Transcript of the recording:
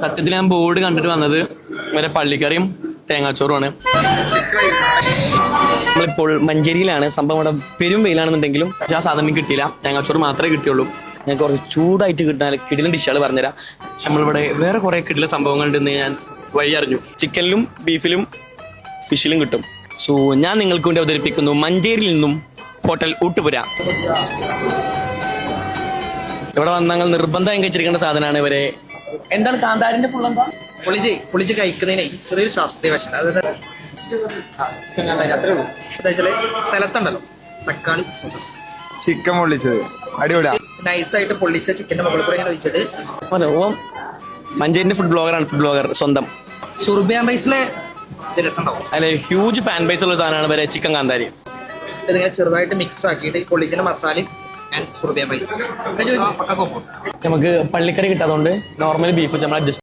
സത്യത്തിൽ ഞാൻ ബോർഡ് കണ്ടിട്ട് വന്നത് വരെ പള്ളിക്കറിയും തേങ്ങാച്ചോറുമാണ്. നമ്മളിപ്പോൾ മഞ്ചേരിയിലാണ്. സംഭവം ഇവിടെ പെരും വെയിലാണെന്നുണ്ടെങ്കിലും ആ സാധനം കിട്ടിയില്ല. തേങ്ങാച്ചോറ് മാത്രമേ കിട്ടിയുള്ളൂ. ഞാൻ കുറച്ച് ചൂടായിട്ട് കിട്ടാൻ കിടിലൻ ഡിഷുകൾ പറഞ്ഞുതരാം. പക്ഷെ നമ്മളിവിടെ വേറെ കുറെ കിടിലൻ സംഭവങ്ങളുണ്ടെന്ന് ഞാൻ വഴി അറിഞ്ഞു. ചിക്കനിലും ബീഫിലും ഫിഷിലും കിട്ടും. സോ ഞാൻ നിങ്ങൾക്ക് വേണ്ടി അവതരിപ്പിക്കുന്നു മഞ്ചേരിയിൽ നിന്നും ഹോട്ടൽ ഊട്ടുപുര. ഇവിടെ വന്നാൽ നിർബന്ധം കഴിച്ചിരിക്കേണ്ട സാധനമാണ് ഇവരെ. എന്താണ് കാന്താരിന്റെ ഫുള്ളെന്താ? പൊളിച്ച് കഴിക്കുന്നതിനെ ചെറിയൊരു ശാസ്ത്രീയ വശം. സ്ഥലത്തുണ്ടല്ലോ തക്കാളി ചിക്കൻ പൊള്ളിച്ചത് അടിപൊളിയാ. നൈസായിട്ട് പൊള്ളിച്ച ചിക്കന്റെ മുകളിൽ കൂടെ ഇങ്ങനെ വെച്ചിട്ട് മഞ്ചേരിന്റെ ഫുഡ് ബ്ലോഗർ സ്വന്തം സുർബിയാൻ റൈസിലെ രസം ഉണ്ടാവും. അല്ലെ ഹ്യൂജ് ഫാൻ ബേസ് ഉള്ള സാധനമാണ് ഇവരെ ചിക്കൻ കാന്താരി. ഇതിങ്ങനെ ചെറുതായിട്ട് മിക്സ് ആക്കിയിട്ട് പൊള്ളിച്ചിന്റെ മസാലയും സുർബിയാൻ റൈസ് നമുക്ക് പള്ളിക്കറി കിട്ടാത്തതുകൊണ്ട് നോർമൽ ബീഫ് നമ്മൾ അഡ്ജസ്റ്റ്